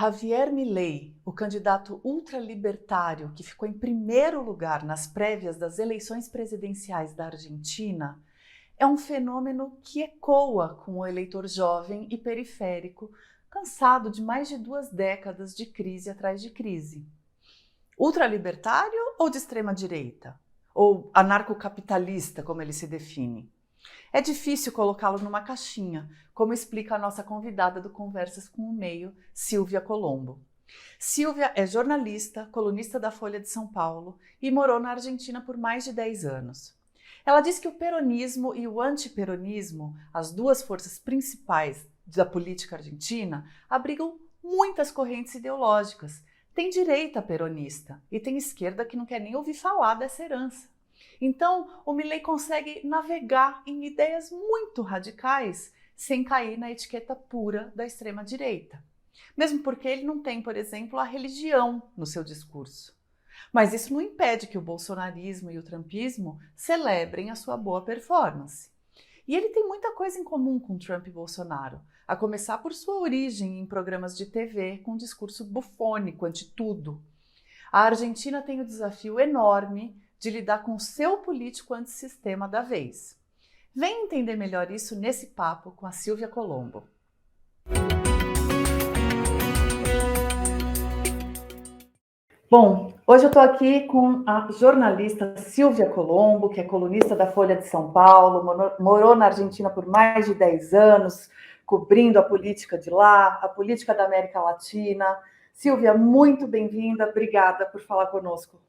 Javier Milei, o candidato ultralibertário que ficou em primeiro lugar nas prévias das eleições presidenciais da Argentina, é um fenômeno que ecoa com o eleitor jovem e periférico, cansado de mais de 2 décadas de crise atrás de crise. Ultralibertário ou de extrema direita? Ou anarcocapitalista, como ele se define? É difícil colocá-lo numa caixinha, como explica a nossa convidada do Conversas com o Meio, Silvia Colombo. Silvia é jornalista, colunista da Folha de São Paulo e morou na Argentina por mais de 10 anos. Ela diz que o peronismo e o antiperonismo, as duas forças principais da política argentina, abrigam muitas correntes ideológicas. Tem direita peronista e tem esquerda que não quer nem ouvir falar dessa herança. Então, o Milei consegue navegar em ideias muito radicais sem cair na etiqueta pura da extrema-direita. Mesmo porque ele não tem, por exemplo, a religião no seu discurso. Mas isso não impede que o bolsonarismo e o trumpismo celebrem a sua boa performance. E ele tem muita coisa em comum com Trump e Bolsonaro, a começar por sua origem em programas de TV com um discurso bufônico ante tudo. A Argentina tem o desafio enorme de lidar com o seu político antissistema da vez. Vem entender melhor isso nesse papo com a Silvia Colombo. Bom, hoje eu estou aqui com a jornalista Silvia Colombo, que é colunista da Folha de São Paulo, morou na Argentina por mais de 10 anos, cobrindo a política de lá, a política da América Latina. Silvia, muito bem-vinda, obrigada por falar conosco.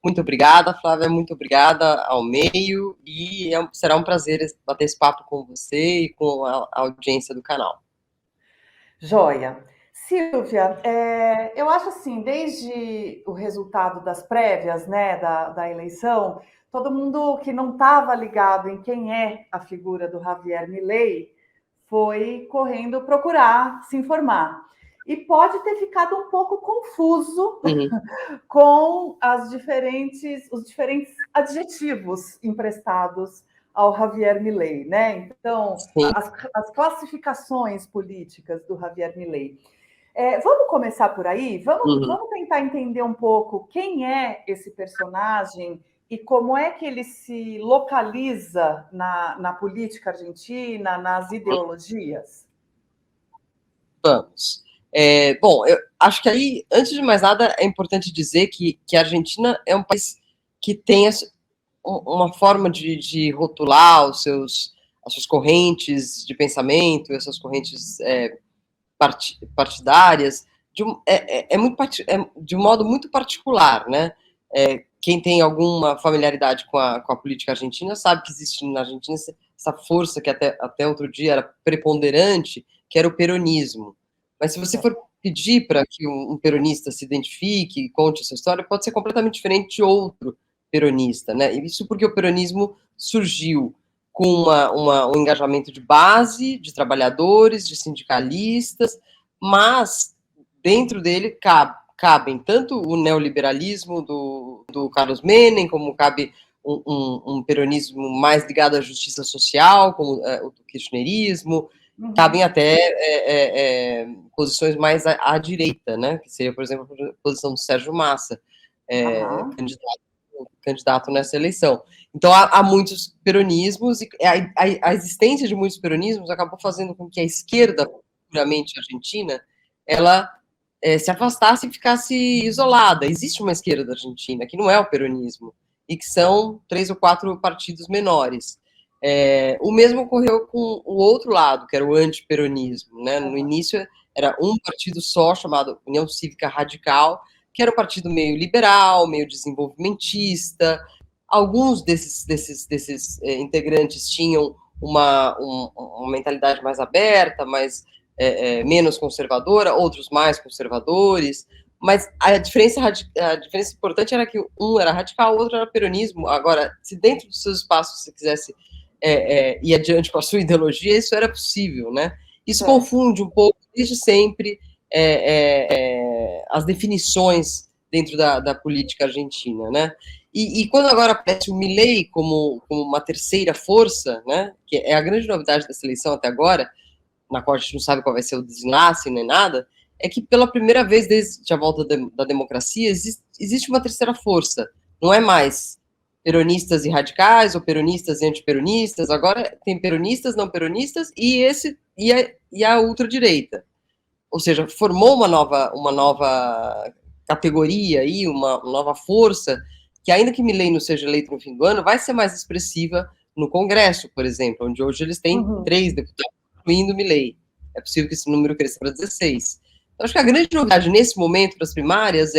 Muito obrigada, Flávia, muito obrigada ao Meio, e será um prazer bater esse papo com você e com a audiência do canal. Joia. Silvia, eu acho assim, desde o resultado das prévias, né, da eleição, todo mundo que não estava ligado em quem é a figura do Javier Milei foi correndo procurar se informar. E pode ter ficado um pouco confuso com os diferentes adjetivos emprestados ao Javier Milei, né? Então, as classificações políticas do Javier Milei. Vamos começar por aí? Vamos tentar entender um pouco quem é esse personagem e como é que ele se localiza na política argentina, nas ideologias? Vamos. Bom, eu acho que aí, antes de mais nada, é importante dizer que a Argentina é um país que tem uma forma de rotular as suas correntes de pensamento, essas correntes partidárias, de um modo muito particular, né? Quem tem alguma familiaridade com a política argentina sabe que existe na Argentina essa força que até outro dia era preponderante, que era o peronismo. Mas se você for pedir para que um peronista se identifique e conte essa história, pode ser completamente diferente de outro peronista, né? Isso porque o peronismo surgiu com um engajamento de base, de trabalhadores, de sindicalistas, mas dentro dele cabem tanto o neoliberalismo do Carlos Menem, como cabe um peronismo mais ligado à justiça social, como o kirchnerismo, cabem até posições mais à direita, né? Que seria, por exemplo, a posição do Sérgio Massa, candidato nessa eleição. Então, há muitos peronismos, e a existência de muitos peronismos acabou fazendo com que a esquerda, puramente argentina, ela se afastasse e ficasse isolada. Existe uma esquerda argentina, que não é o peronismo, e que são 3 ou 4 partidos menores. O mesmo ocorreu com o outro lado, que era o antiperonismo, né? No início era um partido só, chamado União Cívica Radical, que era um partido meio liberal, meio desenvolvimentista. Alguns desses integrantes tinham uma mentalidade mais aberta, menos conservadora, outros mais conservadores, mas a diferença importante era que um era radical, o outro era peronismo. Agora, se dentro dos seus espaços você quisesse ir adiante com a sua ideologia, isso era possível, né? Isso confunde um pouco, desde sempre, as definições dentro da política argentina, né? E quando agora aparece o Milei como uma terceira força, né? Que é a grande novidade dessa eleição até agora, na qual a gente não sabe qual vai ser o desenlace nem nada, é que pela primeira vez desde a volta da democracia existe uma terceira força. Não é mais peronistas e radicais, ou peronistas e antiperonistas, agora tem peronistas, não peronistas, e a ultradireita. Ou seja, formou uma nova categoria aí, uma nova força, que ainda que Milei não seja eleito no fim do ano, vai ser mais expressiva no Congresso, por exemplo, onde hoje eles têm 3 deputados, incluindo Milei. É possível que esse número cresça para 16. Então, acho que a grande novidade nesse momento para as primárias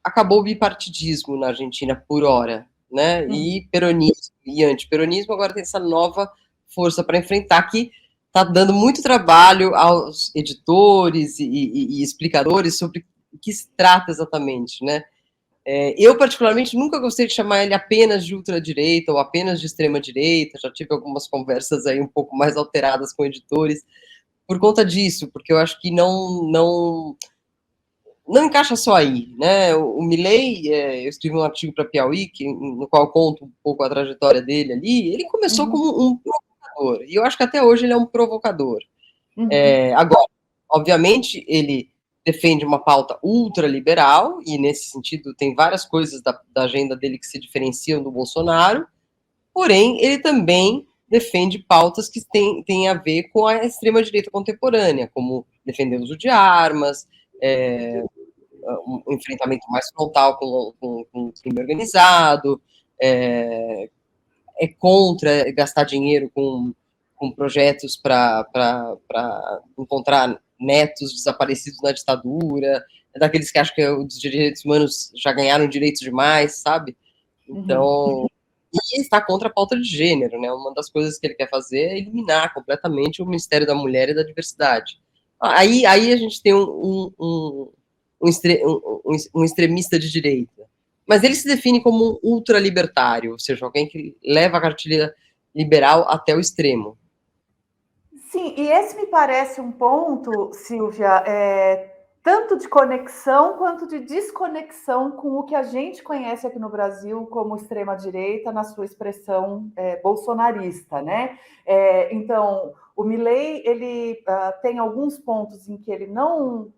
acabou o bipartidismo na Argentina por hora, né? E peronismo e antiperonismo agora tem essa nova força para enfrentar que está dando muito trabalho aos editores e explicadores sobre o que se trata exatamente, né? Eu, particularmente, nunca gostei de chamar ele apenas de ultradireita ou apenas de extrema-direita, já tive algumas conversas aí um pouco mais alteradas com editores por conta disso, porque eu acho que não encaixa só aí, né? O Milei, eu escrevi um artigo para Piauí, no qual conto um pouco a trajetória dele ali. Ele começou como um provocador, e eu acho que até hoje ele é um provocador. Agora, obviamente, ele defende uma pauta ultraliberal, e nesse sentido tem várias coisas da agenda dele que se diferenciam do Bolsonaro, porém, ele também defende pautas que têm a ver com a extrema-direita contemporânea, como defender o uso de armas, um enfrentamento mais frontal com o crime organizado, contra gastar dinheiro com projetos para encontrar netos desaparecidos na ditadura, é daqueles que acham que os direitos humanos já ganharam direitos demais, sabe? Então, e está contra a pauta de gênero, né? Uma das coisas que ele quer fazer é eliminar completamente o Ministério da Mulher e da Diversidade. Aí a gente tem um extremista de direita. Mas ele se define como um ultralibertário, ou seja, alguém que leva a cartilha liberal até o extremo. Sim, e esse me parece um ponto, Silvia, tanto de conexão quanto de desconexão com o que a gente conhece aqui no Brasil como extrema-direita, na sua expressão bolsonarista, né? Então, o Milei, ele tem alguns pontos em que ele não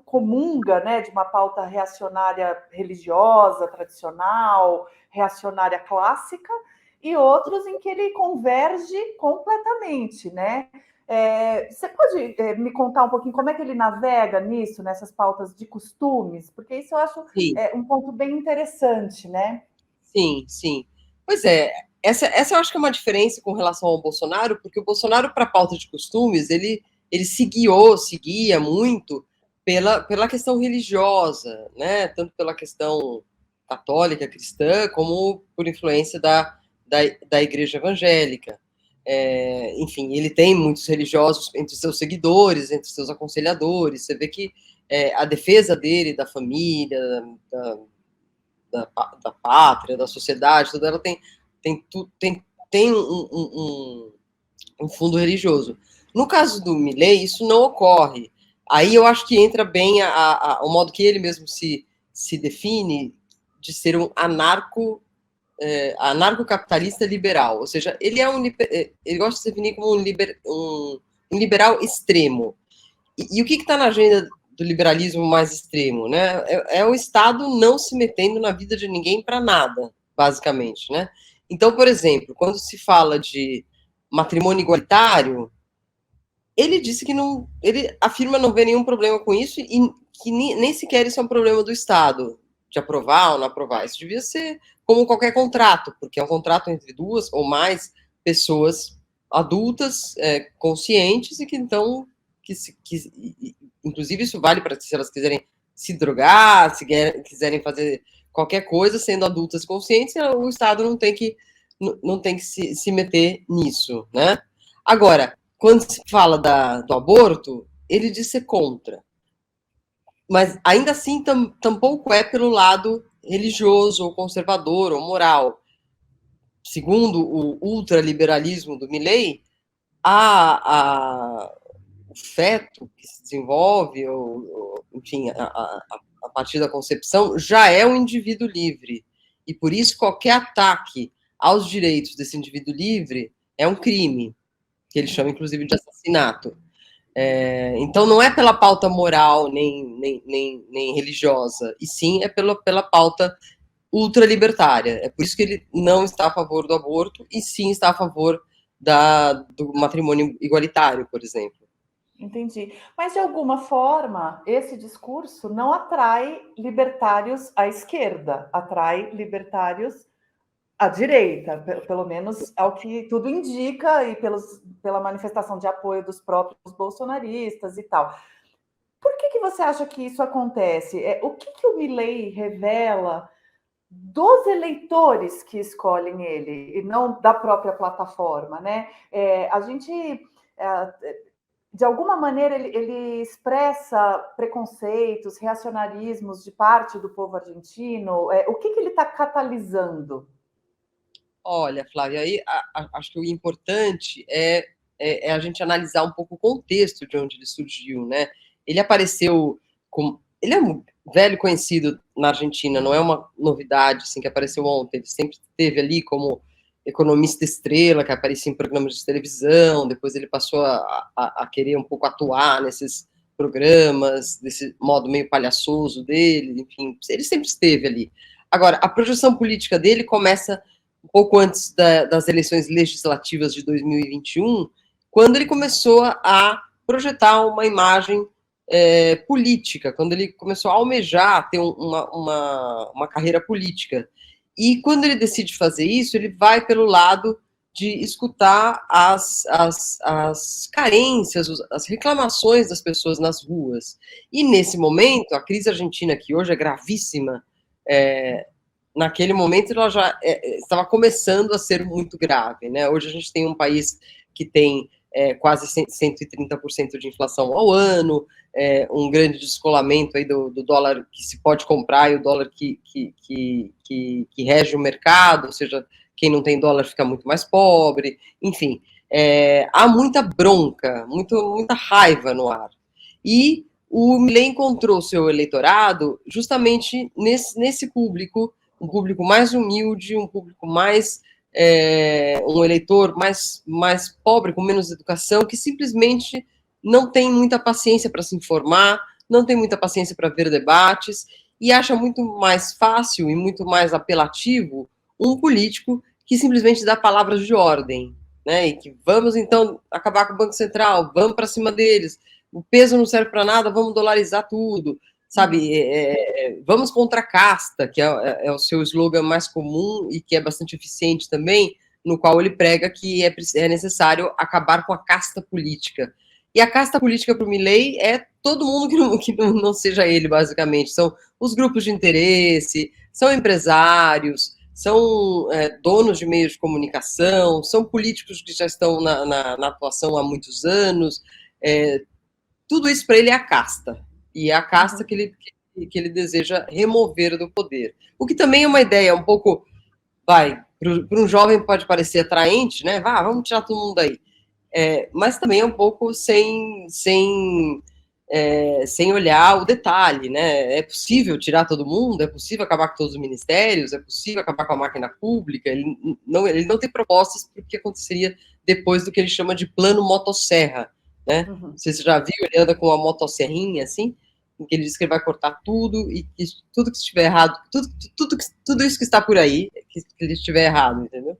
comunga, né, de uma pauta reacionária religiosa, tradicional, reacionária clássica, e outros em que ele converge completamente, né? Você pode me contar um pouquinho como é que ele navega nisso, nessas pautas de costumes? Porque isso eu acho um ponto bem interessante, né? Sim, sim. Pois é, essa eu acho que é uma diferença com relação ao Bolsonaro, porque o Bolsonaro, para a pauta de costumes, ele seguia muito pela questão religiosa, né? Tanto pela questão católica, cristã, como por influência da igreja evangélica. Enfim, ele tem muitos religiosos entre seus seguidores, entre seus aconselhadores. Você vê que a defesa dele, da família, da pátria, da sociedade, tudo ela tem um fundo religioso. No caso do Milei, isso não ocorre. Aí eu acho que entra bem o modo que ele mesmo se define de ser um anarcocapitalista liberal, ou seja, ele gosta de se definir como um liberal extremo. E o que está na agenda do liberalismo mais extremo, né? É o Estado não se metendo na vida de ninguém para nada, basicamente, né? Então, por exemplo, quando se fala de matrimônio igualitário, ele disse que não, ele afirma não ver nenhum problema com isso e que nem sequer isso é um problema do Estado, de aprovar ou não aprovar. Isso devia ser como qualquer contrato, porque é um contrato entre duas ou mais pessoas adultas, conscientes, e que então, inclusive isso vale para se elas quiserem se drogar, se quiserem fazer qualquer coisa, sendo adultas conscientes, o Estado não tem que se meter nisso, né? Agora, quando se fala do aborto, ele diz ser contra. Mas ainda assim, tampouco é pelo lado religioso, ou conservador, ou moral. Segundo o ultraliberalismo do Milei, o feto que se desenvolve, enfim, a partir da concepção, já é um indivíduo livre. E por isso qualquer ataque aos direitos desse indivíduo livre é um crime, que ele chama inclusive de assassinato. Então, não é pela pauta moral nem religiosa, e sim é pela pauta ultralibertária. É por isso que ele não está a favor do aborto, e sim está a favor do matrimônio igualitário, por exemplo. Entendi. Mas, de alguma forma, esse discurso não atrai libertários à esquerda, atrai libertários à direita, pelo menos é o que tudo indica, e pela manifestação de apoio dos próprios bolsonaristas e tal. Por que você acha que isso acontece? O que o Milei revela dos eleitores que escolhem ele, e não da própria plataforma, né? A gente, de alguma maneira, ele expressa preconceitos, reacionarismos de parte do povo argentino. O que ele está catalisando? Olha, Flávia, aí acho que o importante é a gente analisar um pouco o contexto de onde ele surgiu, né? Ele apareceu ele é um velho conhecido na Argentina, não é uma novidade assim que apareceu ontem. Ele sempre esteve ali como economista estrela, que aparecia em programas de televisão. Depois ele passou a querer um pouco atuar nesses programas, desse modo meio palhaçoso dele. Enfim, ele sempre esteve ali. Agora, a projeção política dele começa um pouco antes das eleições legislativas de 2021, quando ele começou a projetar uma imagem política, quando ele começou a almejar ter uma carreira política. E quando ele decide fazer isso, ele vai pelo lado de escutar as carências, as reclamações das pessoas nas ruas. E nesse momento, a crise argentina, que hoje é gravíssima, naquele momento ela já estava começando a ser muito grave, né? Hoje a gente tem um país que tem quase 130% de inflação ao ano, um grande descolamento aí do dólar que se pode comprar e o dólar que rege o mercado, ou seja, quem não tem dólar fica muito mais pobre, enfim, há muita bronca, muita raiva no ar. E o Milei encontrou seu eleitorado justamente nesse público, um público mais humilde, um público mais um eleitor mais pobre, com menos educação, que simplesmente não tem muita paciência para se informar, não tem muita paciência para ver debates, e acha muito mais fácil e muito mais apelativo um político que simplesmente dá palavras de ordem, né? E que vamos então acabar com o Banco Central, vamos para cima deles, o peso não serve para nada, vamos dolarizar tudo, sabe? Vamos contra a casta, que é o seu slogan mais comum e que é bastante eficiente também, no qual ele prega que é necessário acabar com a casta política. E a casta política para o Milei é todo mundo que não seja ele, basicamente. São os grupos de interesse, são empresários, são donos de meios de comunicação, são políticos que já estão na atuação há muitos anos. Tudo isso para ele é a casta. E é a casta que ele deseja remover do poder. O que também é uma ideia um pouco, para um jovem pode parecer atraente, né? Vamos tirar todo mundo aí. Mas também é um pouco sem olhar o detalhe, né? É possível tirar todo mundo, é possível acabar com todos os ministérios, é possível acabar com a máquina pública. Ele não tem propostas para o que aconteceria depois do que ele chama de plano motosserra, né? Você já viu, ele anda com uma motosserrinha assim, em que ele diz que ele vai cortar tudo e que tudo que estiver errado, tudo isso que está por aí, que ele estiver errado, entendeu?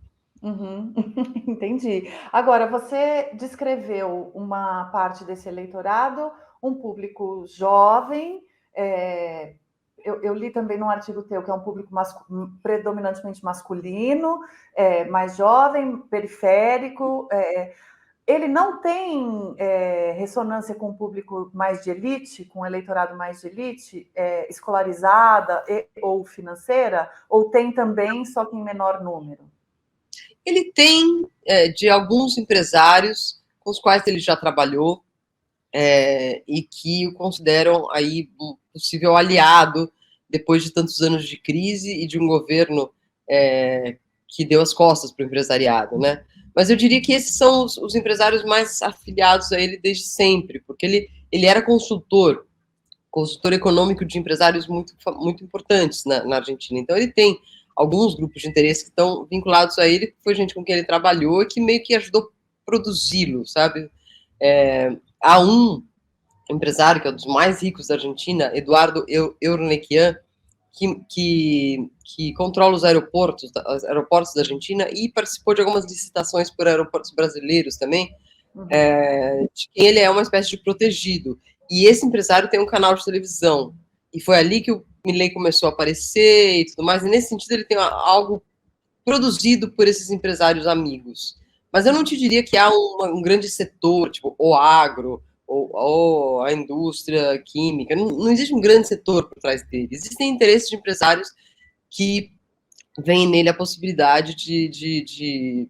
Entendi. Agora, você descreveu uma parte desse eleitorado, um público jovem. Eu li também num artigo teu que é um público predominantemente masculino, mais jovem, periférico. Ele não tem ressonância com o público mais de elite, com o eleitorado mais de elite, escolarizada ou financeira, ou tem também, só que em menor número? Ele tem de alguns empresários com os quais ele já trabalhou e que o consideram aí um possível aliado depois de tantos anos de crise e de um governo que deu as costas para o empresariado, né? Mas eu diria que esses são os empresários mais afiliados a ele desde sempre, porque ele era consultor econômico de empresários muito importantes na Argentina. Então, ele tem alguns grupos de interesse que estão vinculados a ele, que foi gente com quem ele trabalhou e que meio que ajudou a produzi-lo, sabe? há um empresário que é um dos mais ricos da Argentina, Eduardo Eurnequian, que controla os aeroportos da Argentina e participou de algumas licitações por aeroportos brasileiros também. Ele é uma espécie de protegido. E esse empresário tem um canal de televisão. E foi ali que o Milei começou a aparecer e tudo mais. E nesse sentido ele tem algo produzido por esses empresários amigos. Mas eu não te diria que há um grande setor, tipo o agro, ou a indústria química. Não existe um grande setor por trás dele. Existem interesses de empresários que veem nele a possibilidade de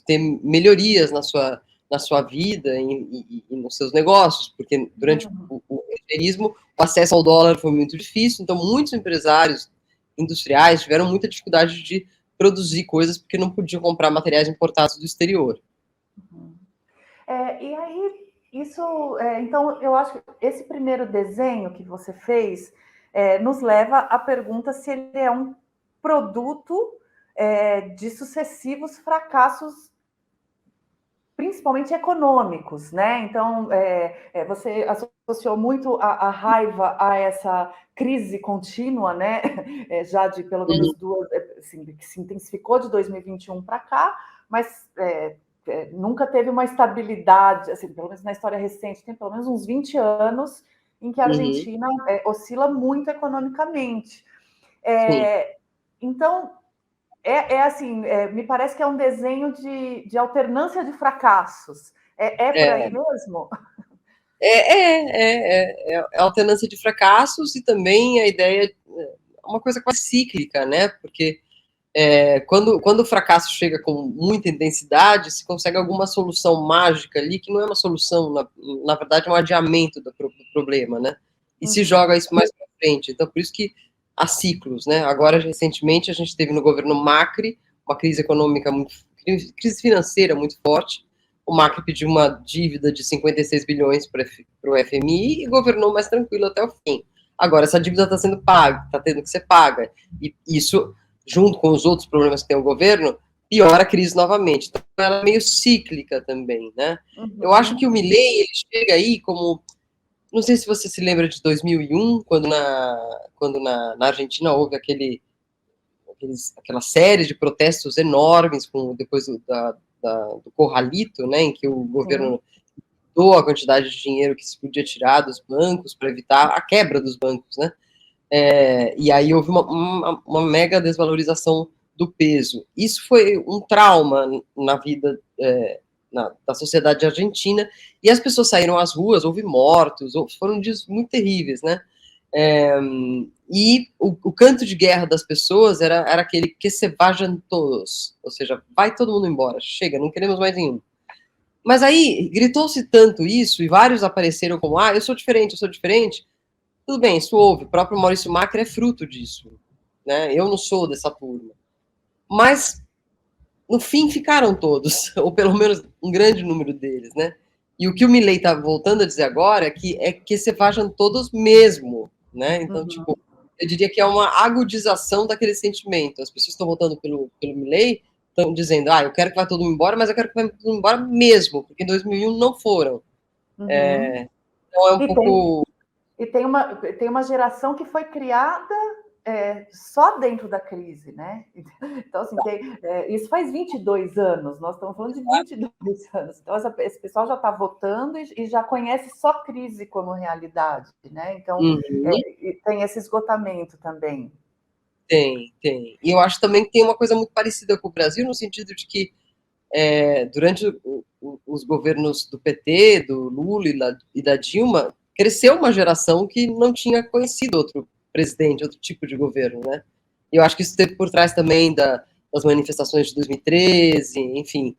ter melhorias na sua vida e nos seus negócios, porque durante o regerismo o acesso ao dólar foi muito difícil, então muitos empresários industriais tiveram muita dificuldade de produzir coisas porque não podiam comprar materiais importados do exterior. E aí, isso, então, eu acho que esse primeiro desenho que você fez nos leva à pergunta se ele é um produto de sucessivos fracassos, principalmente econômicos, né? Então, você associou muito a raiva a essa crise contínua, né? Já de pelo menos duas, assim, que se intensificou de 2021 para cá, mas nunca teve uma estabilidade, assim, pelo menos na história recente, tem pelo menos uns 20 anos em que a Argentina oscila muito economicamente. Então, assim, me parece que é um desenho de alternância de fracassos. Por aí mesmo? É alternância de fracassos e também a ideia, uma coisa quase cíclica, né? Porque quando o fracasso chega com muita intensidade, se consegue alguma solução mágica ali, que não é uma solução, na verdade é um adiamento do problema, né? E se joga isso mais para frente. Então, por isso que há ciclos, né? Agora, recentemente, a gente teve no governo Macri uma crise econômica crise financeira muito forte. O Macri pediu uma dívida de 56 bilhões para o FMI e governou mais tranquilo até o fim. Agora, essa dívida está sendo paga, está tendo que ser paga. E isso, junto com os outros problemas que tem o governo, piora a crise novamente. Então, ela é meio cíclica também, né? Eu acho que o Milei, ele chega aí como... Não sei se você se lembra de 2001, quando na Argentina houve aquela série de protestos enormes, depois do Corralito, né, em que o governo doou a quantidade de dinheiro que se podia tirar dos bancos para evitar a quebra dos bancos, né? E aí houve uma mega desvalorização do peso. Isso foi um trauma na vida da sociedade argentina, e as pessoas saíram às ruas, houve mortos, foram dias muito terríveis, né? E o canto de guerra das pessoas era aquele que se vajam todos, ou seja, vai todo mundo embora, chega, não queremos mais nenhum. Mas aí gritou-se tanto isso, e vários apareceram como, eu sou diferente, eu sou diferente. Tudo bem, isso houve, o próprio Maurício Macri é fruto disso, né? Eu não sou dessa turma. Mas, no fim, ficaram todos, ou pelo menos um grande número deles, né? E o que o Milei está voltando a dizer agora é que se vajam todos mesmo, né? Então, tipo, eu diria que é uma agudização daquele sentimento. As pessoas estão votando pelo Milei, estão dizendo, eu quero que vá todo mundo embora, mas eu quero que vá todo mundo embora mesmo, porque em 2001 não foram. Então é um pouco... E tem uma geração que foi criada só dentro da crise, né? Então, assim, isso faz 22 anos, nós estamos falando de 22 anos. Então, esse pessoal já está votando e já conhece só crise como realidade, né? Então, tem esse esgotamento também. Tem. E eu acho também que tem uma coisa muito parecida com o Brasil, no sentido de que durante os governos do PT, do Lula e da Dilma, cresceu uma geração que não tinha conhecido outro presidente, outro tipo de governo, né? E eu acho que isso teve por trás também das manifestações de 2013, enfim.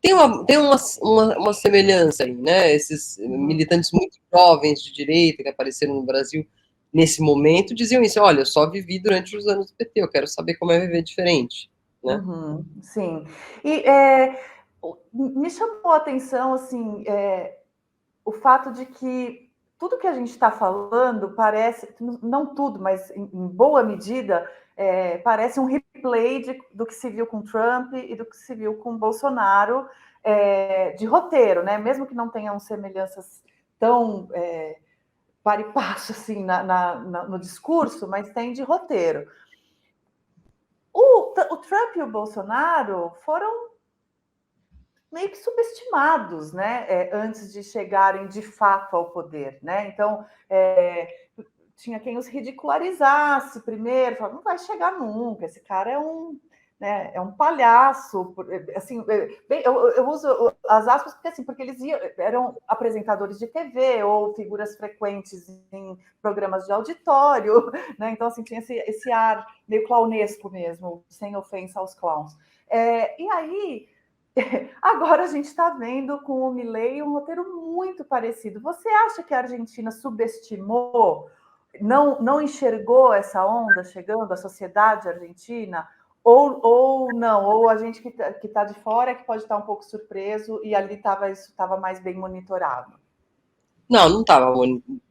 Tem uma semelhança aí, né? Esses militantes muito jovens de direita que apareceram no Brasil nesse momento diziam isso: olha, eu só vivi durante os anos do PT, eu quero saber como é viver diferente, né? Sim. E me chamou a atenção, assim, o fato de que tudo que a gente está falando parece, não tudo, mas em boa medida, parece um replay do que se viu com Trump e do que se viu com Bolsonaro, de roteiro, né? Mesmo que não tenham semelhanças tão para e passo assim no discurso, mas tem de roteiro. O Trump e o Bolsonaro foram meio que subestimados, né? Antes de chegarem de fato ao poder, né? Então, tinha quem os ridicularizasse primeiro, falava, não vai chegar nunca, esse cara é um palhaço, assim, eu uso as aspas porque eles eram apresentadores de TV ou figuras frequentes em programas de auditório, né? Então, assim, tinha esse ar meio clownesco mesmo, sem ofensa aos clowns. E aí, agora a gente está vendo com o Milei um roteiro muito parecido. Você acha que a Argentina subestimou, não enxergou essa onda chegando à sociedade argentina? Ou não? Ou a gente que está de fora é que pode estar um pouco surpreso e ali isso estava mais bem monitorado? Não estava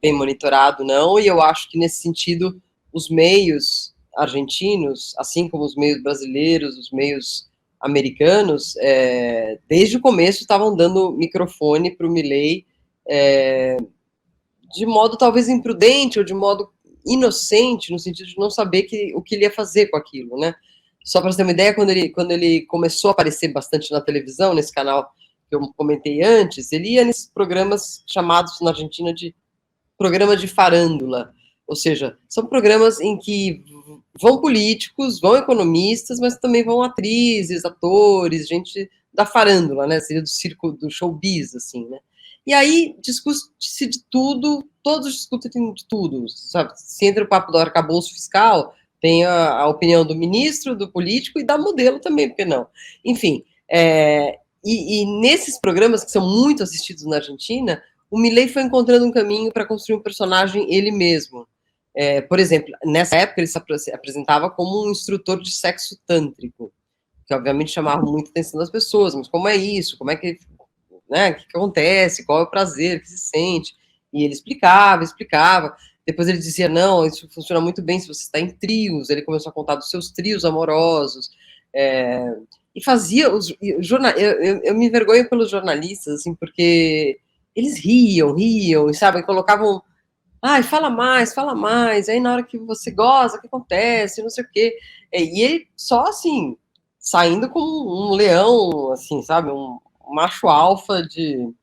bem monitorado, não, e eu acho que nesse sentido os meios argentinos, assim como os meios brasileiros, os meios americanos, desde o começo estavam dando microfone para o Milei, de modo talvez imprudente ou de modo inocente, no sentido de não saber o que ele ia fazer com aquilo, né? Só para você ter uma ideia, quando ele começou a aparecer bastante na televisão, nesse canal que eu comentei antes, ele ia nesses programas chamados na Argentina de programa de farândula, ou seja, são programas em que vão políticos, vão economistas, mas também vão atrizes, atores, gente da farândula, né, seria do circo, do showbiz, assim, né. E aí discute-se de tudo, todos discutem de tudo, sabe, se entra o papo do arcabouço fiscal, tem a opinião do ministro, do político e da modelo também, porque não? Enfim, e nesses programas que são muito assistidos na Argentina, o Milei foi encontrando um caminho para construir um personagem ele mesmo. Por exemplo, nessa época ele se apresentava como um instrutor de sexo tântrico, que obviamente chamava muita atenção das pessoas, mas como é isso? Como é que, né, o que acontece? Qual é o prazer que se sente? E ele explicava. Depois ele dizia, não, isso funciona muito bem se você está em trios. Ele começou a contar dos seus trios amorosos. E fazia eu me envergonho pelos jornalistas, assim, porque eles riam, e sabe, colocavam, ai, fala mais, aí na hora que você goza, o que acontece, não sei o quê. E ele só, assim, saindo como um leão, assim, sabe, um macho alfa de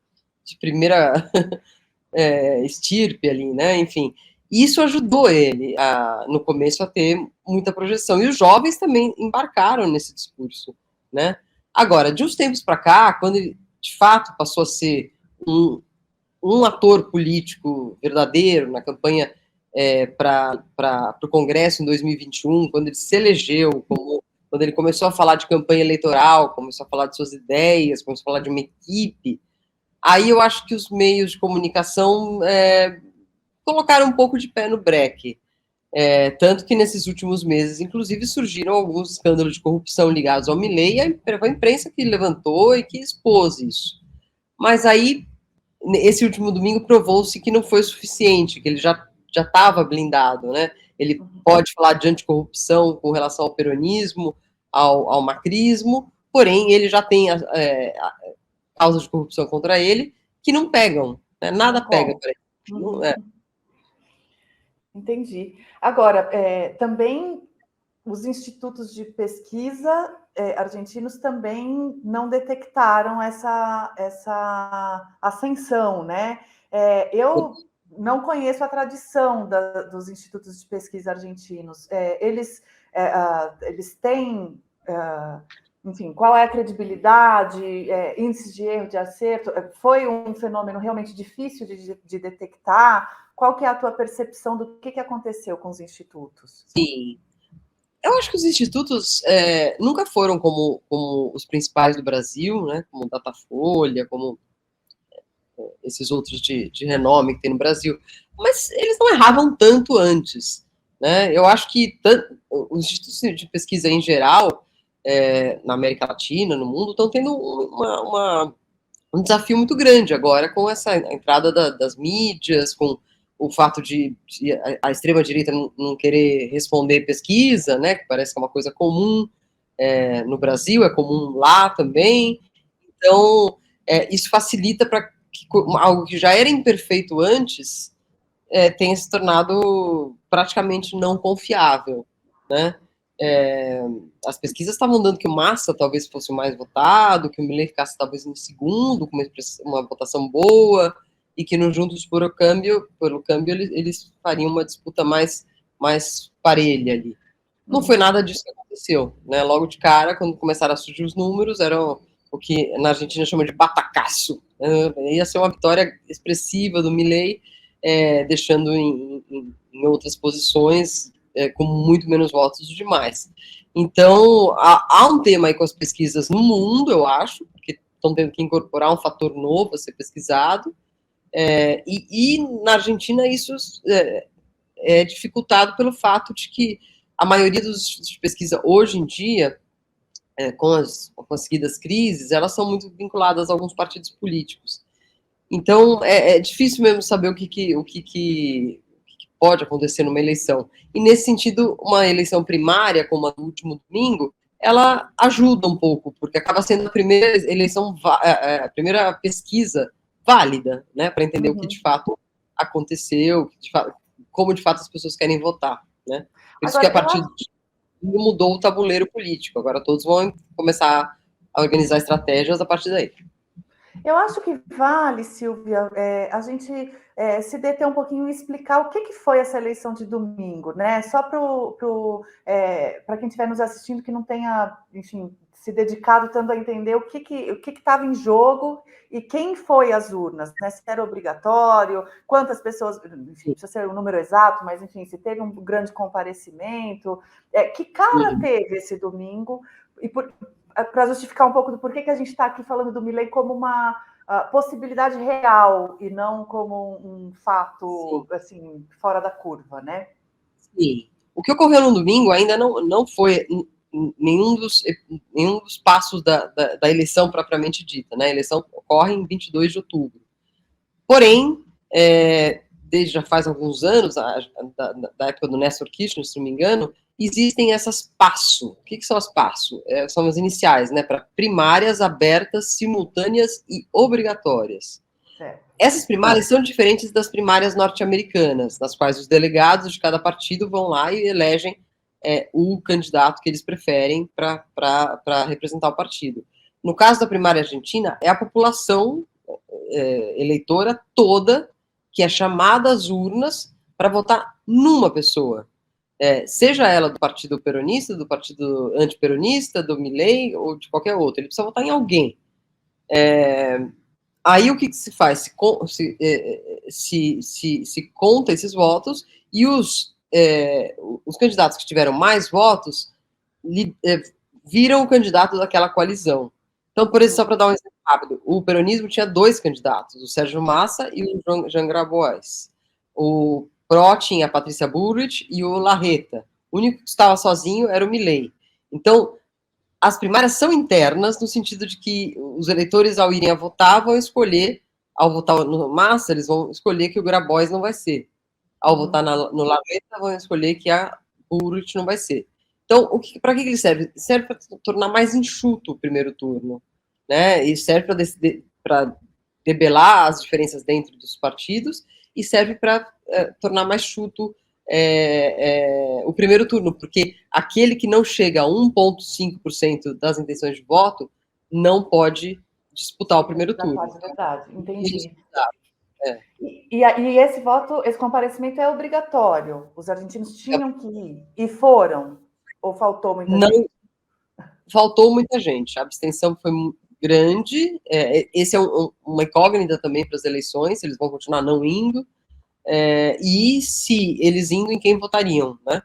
primeira estirpe ali, né, enfim. E isso ajudou ele, no começo, a ter muita projeção. E os jovens também embarcaram nesse discurso, né. Agora, de uns tempos para cá, quando ele, de fato, passou a ser um ator político verdadeiro na campanha para o Congresso em 2021, quando ele se elegeu, quando ele começou a falar de campanha eleitoral, começou a falar de suas ideias, começou a falar de uma equipe, aí eu acho que os meios de comunicação colocaram um pouco de pé no breque. Tanto que nesses últimos meses, inclusive, surgiram alguns escândalos de corrupção ligados ao Milei, e a imprensa que levantou e que expôs isso. Mas aí, esse último domingo, provou-se que não foi suficiente, que ele já estava blindado, né? Ele pode falar de anticorrupção com relação ao peronismo, ao macrismo, porém, ele já tem causas de corrupção contra ele que não pegam, né? Nada pega para ele. Entendi. Agora, também os institutos de pesquisa argentinos também não detectaram essa ascensão, né? Eu não conheço a tradição dos institutos de pesquisa argentinos. Eles têm, enfim, qual é a credibilidade, índices de erro, de acerto? Foi um fenômeno realmente difícil de detectar? Qual que é a tua percepção do que aconteceu com os institutos? Sim. Eu acho que os institutos nunca foram como os principais do Brasil, né? Como o Datafolha, como esses outros de renome que tem no Brasil. Mas eles não erravam tanto antes, né? Eu acho que os institutos de pesquisa em geral, na América Latina, no mundo, estão tendo um desafio muito grande agora com essa entrada das mídias, com o fato de a extrema-direita não querer responder pesquisa, né, que parece que é uma coisa comum no Brasil, é comum lá também. Então, isso facilita para que algo que já era imperfeito antes tenha se tornado praticamente não confiável, né? As pesquisas estavam dando que o Massa talvez fosse o mais votado, que o Milei ficasse talvez em segundo, com uma votação boa, e que no Juntos pelo Câmbio eles fariam uma disputa mais parelha ali. Não foi nada disso que aconteceu, né? Logo de cara, quando começaram a surgir os números, eram o que na Argentina chama de batacaço. Ia ser uma vitória expressiva do Milei, deixando em outras posições com muito menos votos dos demais. Então, há um tema aí com as pesquisas no mundo, eu acho, porque estão tendo que incorporar um fator novo a ser pesquisado, e na Argentina isso é dificultado pelo fato de que a maioria dos institutos de pesquisa hoje em dia, com as seguidas crises, elas são muito vinculadas a alguns partidos políticos. Então, é difícil mesmo saber o que pode acontecer numa eleição. E, nesse sentido, uma eleição primária, como a do último domingo, ela ajuda um pouco, porque acaba sendo a primeira eleição, a primeira pesquisa válida, né, para entender o que de fato aconteceu, como de fato as pessoas querem votar, né? Por isso que a partir de mudou o tabuleiro político. Agora todos vão começar a organizar estratégias a partir daí. Eu acho que vale, Silvia, a gente se deter um pouquinho e explicar o que foi essa eleição de domingo, né? Só para quem estiver nos assistindo que não tenha, enfim, se dedicado tanto a entender o que estava em jogo e quem foi às urnas, né? Se era obrigatório, quantas pessoas, enfim, precisa ser o número exato, mas enfim, se teve um grande comparecimento, que cara teve esse domingo e para justificar um pouco do porquê que a gente está aqui falando do Milei como uma possibilidade real e não como um fato assim fora da curva, né? Sim. O que ocorreu no domingo ainda não foi nenhum dos passos da eleição propriamente dita, né? A eleição ocorre em 22 de outubro. Porém, desde já faz alguns anos, da época do Néstor Kirchner, se não me engano, existem essas PASSO. O que são as PASSO? São as iniciais, né, para primárias abertas, simultâneas e obrigatórias. Certo. Essas primárias são diferentes das primárias norte-americanas, nas quais os delegados de cada partido vão lá e elegem o candidato que eles preferem para representar o partido. No caso da primária argentina, é a população eleitora toda que é chamada às urnas para votar numa pessoa. Seja ela do partido peronista, do partido antiperonista, do Milei ou de qualquer outro. Ele precisa votar em alguém. Aí o que se faz? Se conta esses votos e os candidatos que tiveram mais votos viram o candidato daquela coalizão. Então, por exemplo, só para dar um exemplo rápido, o peronismo tinha 2 candidatos, o Sérgio Massa e o Jean Grabois. O PRO tinha a Patrícia Bullrich e o Larreta. O único que estava sozinho era o Milei. Então, as primárias são internas, no sentido de que os eleitores, ao irem a votar, vão escolher, ao votar no Massa, eles vão escolher que o Grabois não vai ser. Ao votar no Larreta, vão escolher que a Bullrich não vai ser. Então, para que ele serve? Serve para tornar mais enxuto o primeiro turno, né? E serve para debelar as diferenças dentro dos partidos e serve para tornar mais enxuto o primeiro turno, porque aquele que não chega a 1,5% das intenções de voto não pode disputar o primeiro turno. Verdade, entendi. E esse voto, esse comparecimento é obrigatório. Os argentinos tinham que ir e foram. Ou faltou muita gente? Faltou muita gente. A abstenção foi grande. Esse é uma incógnita também para as eleições. Eles vão continuar não indo. E se eles indo, em quem votariam, né?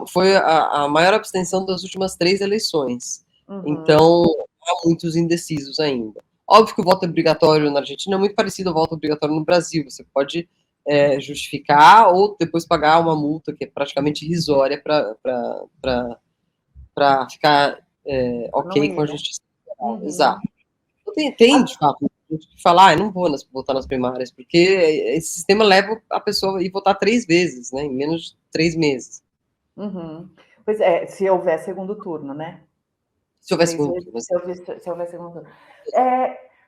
Foi a maior abstenção das últimas 3 eleições. Então, há muitos indecisos ainda. Óbvio que o voto obrigatório na Argentina é muito parecido ao voto obrigatório no Brasil. Você pode justificar ou depois pagar uma multa que é praticamente irrisória para ficar ok com a justiça federal. Exato. Tem, de fato, gente que fala, eu não vou votar nas primárias, porque esse sistema leva a pessoa a ir votar 3 vezes, né, em menos de 3 meses. Pois é, se houver segundo turno, né? Se houver 3 segundo vezes, turno. se houver segundo turno.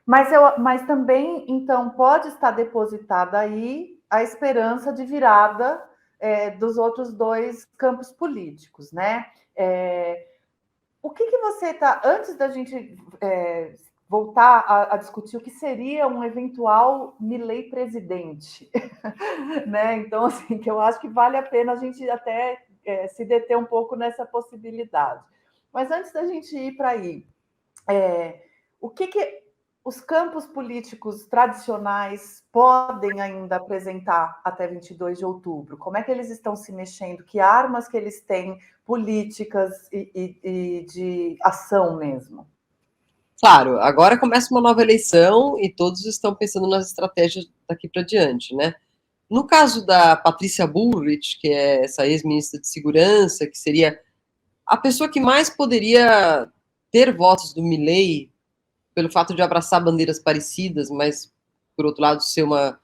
Mas também, então, pode estar depositada aí a esperança de virada dos outros dois campos políticos, né? O que você está, antes da gente voltar a discutir o que seria um eventual Milei presidente, né? Então, assim, que eu acho que vale a pena a gente até se deter um pouco nessa possibilidade. Mas antes da gente ir para aí, o que os campos políticos tradicionais podem ainda apresentar até 22 de outubro? Como é que eles estão se mexendo? Que armas que eles têm, políticas e de ação mesmo? Claro, agora começa uma nova eleição e todos estão pensando nas estratégias daqui para diante, né? No caso da Patrícia Bullrich, que é essa ex-ministra de Segurança, que seria a pessoa que mais poderia ter votos do Milei, pelo fato de abraçar bandeiras parecidas, mas, por outro lado, ser uma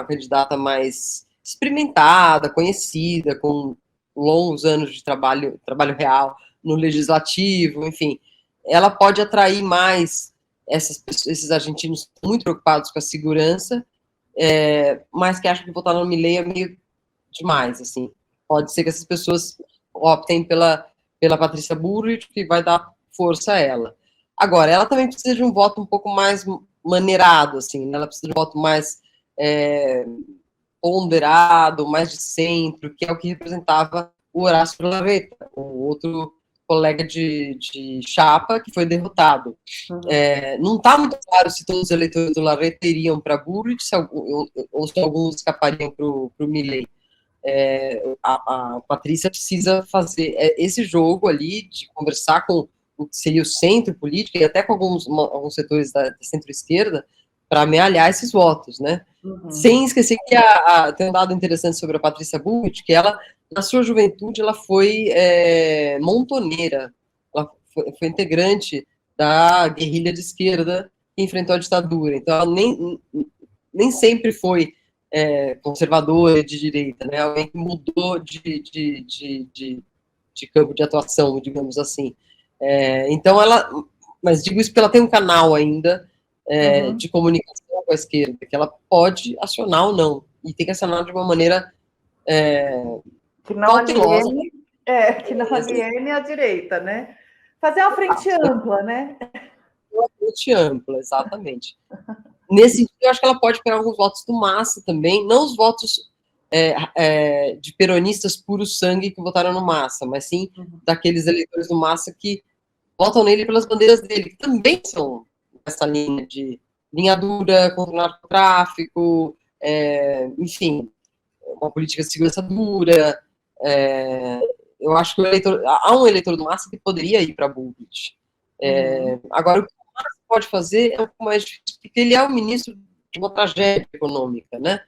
candidata mais experimentada, conhecida, com longos anos de trabalho real no legislativo, enfim, ela pode atrair mais esses argentinos muito preocupados com a segurança, mas que acham que votar no Milei é meio demais, assim. Pode ser que essas pessoas optem pela Patrícia Bullrich, que vai dar força a ela. Agora, ela também precisa de um voto um pouco mais maneirado, assim, né? Ela precisa de um voto mais ponderado, mais de centro, que é o que representava o Horácio Larreta, o outro colega de chapa que foi derrotado. Não está muito claro se todos os eleitores do Larreta iriam para Bullrich ou se alguns escapariam para o Milei. A Patrícia precisa fazer esse jogo ali de conversar com o que seria o centro político e até com alguns setores da centro-esquerda para amealhar esses votos, né? Uhum. Sem esquecer que tem um dado interessante sobre a Patrícia Bullrich, que ela, na sua juventude, ela foi montoneira, ela foi integrante da guerrilha de esquerda que enfrentou a ditadura, então ela nem sempre foi conservadora e de direita, né? Alguém que mudou de campo de atuação, digamos assim. Então mas digo isso porque ela tem um canal ainda de comunicação com a esquerda, que ela pode acionar ou não, e tem que acionar de uma maneira que não cautelosa. aliene a direita, né? Fazer uma frente ampla, né? Uma frente ampla, exatamente. Nesse sentido, eu acho que ela pode pegar alguns votos do Massa também, não os votos de peronistas puro sangue que votaram no Massa, mas sim daqueles eleitores do Massa que votam nele pelas bandeiras dele, que também são essa linha de linha dura contra o narcotráfico, enfim, uma política de segurança dura. Eu acho que há um eleitor do Massa que poderia ir para a Bullrich. Agora, o que o Massa pode fazer é um pouco mais difícil, porque ele é o ministro de uma tragédia econômica, né?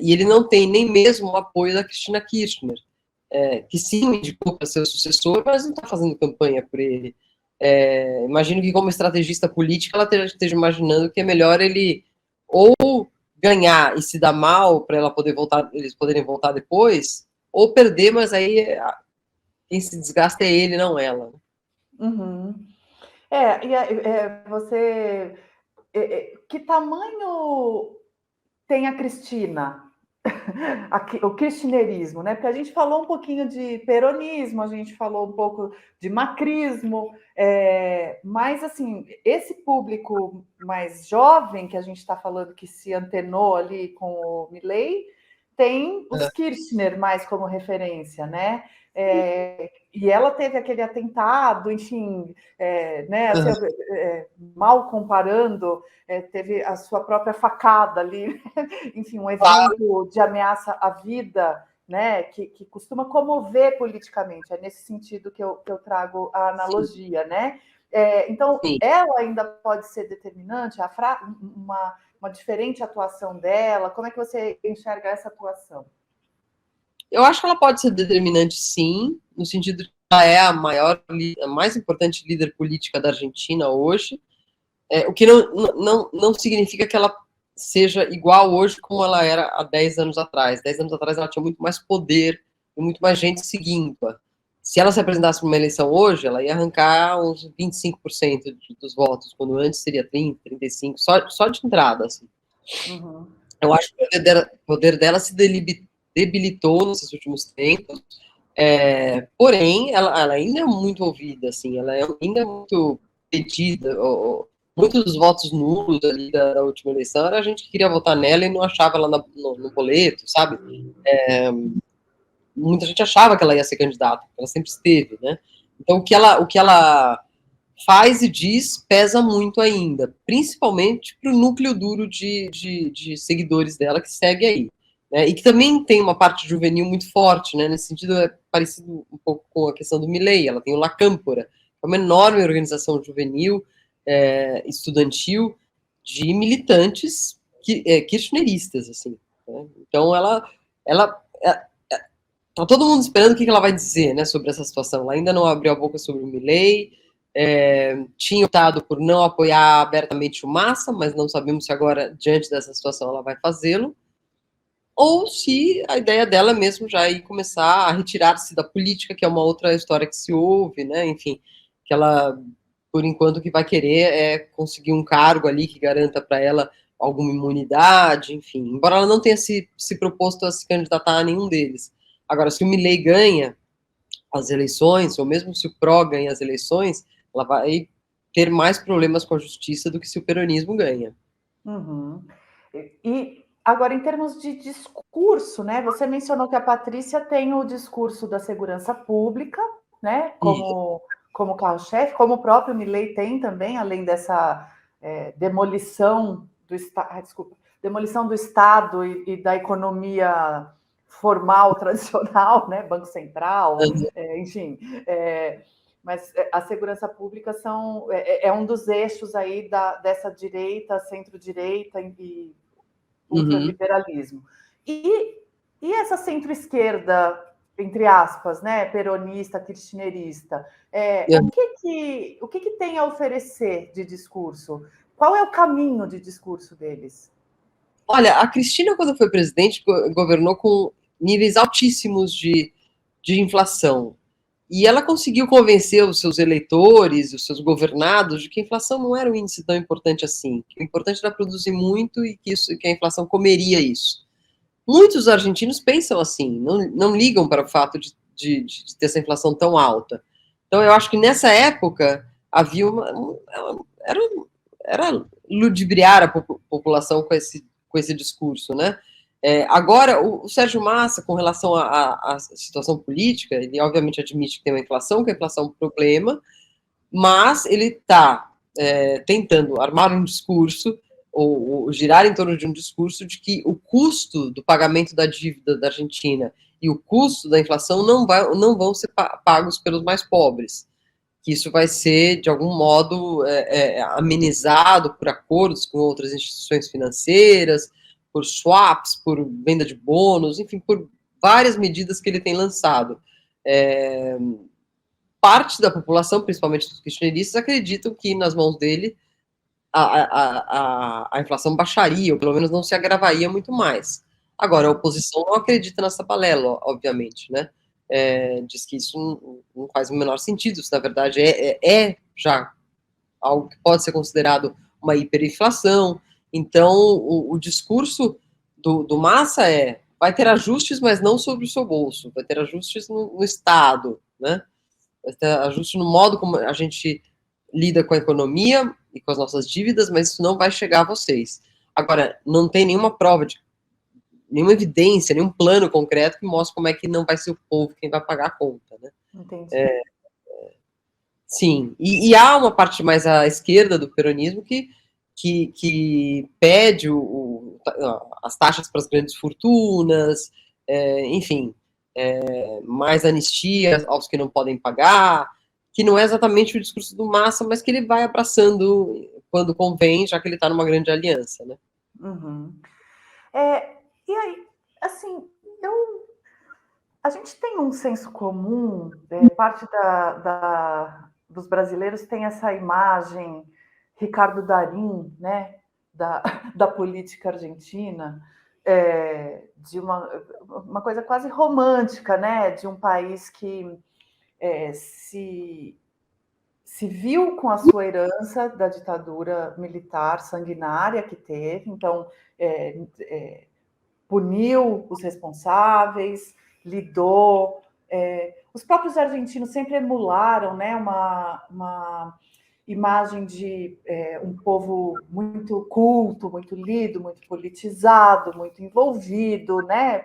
E ele não tem nem mesmo o apoio da Cristina Kirchner, que sim o indicou para ser o sucessor, mas não está fazendo campanha por ele. Imagino que, como estrategista política, ela esteja imaginando que é melhor ele ou ganhar e se dar mal para ela poder voltar, eles poderem voltar depois, ou perder, mas aí quem se desgasta é ele, não ela. Uhum. Você. Que tamanho tem a Cristina? O kirchnerismo, né? Porque a gente falou um pouquinho de peronismo, a gente falou um pouco de macrismo, mas assim, esse público mais jovem que a gente está falando que se antenou ali com o Milei, tem os Kirchner mais como referência, né? E ela teve aquele atentado, enfim, né, assim, mal comparando, teve a sua própria facada ali, enfim, um evento de ameaça à vida, né, que costuma comover politicamente. É nesse sentido que eu trago a analogia, né? Então, Sim. ela ainda pode ser determinante, uma diferente atuação dela? Como é que você enxerga essa atuação? Eu acho que ela pode ser determinante, sim, no sentido de que ela é a mais importante líder política da Argentina hoje, o que não significa que ela seja igual hoje como ela era há 10 anos atrás. 10 anos atrás ela tinha muito mais poder e muito mais gente seguindo-a. se ela se apresentasse numa eleição hoje, ela ia arrancar uns 25% dos votos, quando antes seria 30, 35%, só de entrada, assim. Uhum. Eu acho que o poder dela se debilitou nesses últimos tempos, porém, ela ainda é muito ouvida, assim, ela ainda é muito pedida. Muitos dos votos nulos ali da última eleição era a gente que queria votar nela e não achava ela no boleto, sabe? Muita gente achava que ela ia ser candidata, ela sempre esteve, né? Então, o que ela faz e diz pesa muito ainda, principalmente para o núcleo duro de seguidores dela que segue aí. Né? E que também tem uma parte juvenil muito forte, né? Nesse sentido, é parecido um pouco com a questão do Milei. Ela tem o La Câmpora, que é uma enorme organização juvenil, estudantil, de militantes kirchneristas, assim. Né? Então, ela tá todo mundo esperando o que ela vai dizer, né, sobre essa situação. Ela ainda não abriu a boca sobre o Milei, tinha optado por não apoiar abertamente o Massa, mas não sabemos se agora, diante dessa situação, ela vai fazê-lo, ou se a ideia dela mesmo já é começar a retirar-se da política, que é uma outra história que se ouve, né, enfim, que ela, por enquanto, o que vai querer é conseguir um cargo ali que garanta para ela alguma imunidade, enfim, embora ela não tenha se proposto a se candidatar a nenhum deles. Agora, se o Milei ganha as eleições, ou mesmo se o PRO ganha as eleições, ela vai ter mais problemas com a justiça do que se o peronismo ganha. Uhum. E agora, em termos de discurso, né? Você mencionou que a Patrícia tem o discurso da segurança pública, né? Como carro-chefe, como o próprio Milei tem também, além dessa demolição do Estado, desculpa, demolição do Estado e da economia formal, tradicional, né? Banco Central, enfim. Mas a segurança pública é um dos eixos aí dessa direita, centro-direita e ultraliberalismo. E essa centro-esquerda, entre aspas, né, peronista, kirchnerista, o que tem a oferecer de discurso? Qual é o caminho de discurso deles? Olha, a Cristina, quando foi presidente, governou com níveis altíssimos de inflação. E ela conseguiu convencer os seus eleitores, os seus governados, de que a inflação não era um índice tão importante assim. Que o importante era produzir muito e que a inflação comeria isso. Muitos argentinos pensam assim, não ligam para o fato de ter essa inflação tão alta. Então, eu acho que nessa época havia era, era ludibriar a população com esse discurso, né? Agora, o Sérgio Massa, com relação à situação política, ele obviamente admite que tem uma inflação, que a inflação é um problema, mas ele está tentando armar um discurso ou girar em torno de um discurso de que o custo do pagamento da dívida da Argentina e o custo da inflação não vão ser pagos pelos mais pobres, que isso vai ser, de algum modo, amenizado por acordos com outras instituições financeiras, por swaps, por venda de bônus, enfim, por várias medidas que ele tem lançado. Parte da população, principalmente os kirchneristas, acreditam que nas mãos dele a inflação baixaria, ou pelo menos não se agravaria muito mais. Agora, a oposição não acredita nessa balela, obviamente, né? Diz que isso não faz o menor sentido, isso na verdade já algo que pode ser considerado uma hiperinflação. Então, o discurso do Massa vai ter ajustes, mas não sobre o seu bolso, vai ter ajustes no Estado, né? Vai ter ajuste no modo como a gente lida com a economia e com as nossas dívidas, mas isso não vai chegar a vocês. Agora, não tem nenhuma prova, nenhuma evidência, nenhum plano concreto que mostre como é que não vai ser o povo quem vai pagar a conta, né? Entendi. Sim, e há uma parte mais à esquerda do peronismo que pede as taxas para as grandes fortunas, enfim, mais anistia aos que não podem pagar, que não é exatamente o discurso do Massa, mas que ele vai abraçando quando convém, já que ele está numa grande aliança, né? Uhum. E aí, assim, a gente tem um senso comum, parte dos brasileiros tem essa imagem, Ricardo Darín, né, da, da política argentina, de uma coisa quase romântica, né, de um país que se viu com a sua herança da ditadura militar sanguinária que teve, então puniu os responsáveis, lidou. Os próprios argentinos sempre emularam, né, uma imagem de um povo muito culto, muito lido, muito politizado, muito envolvido, né?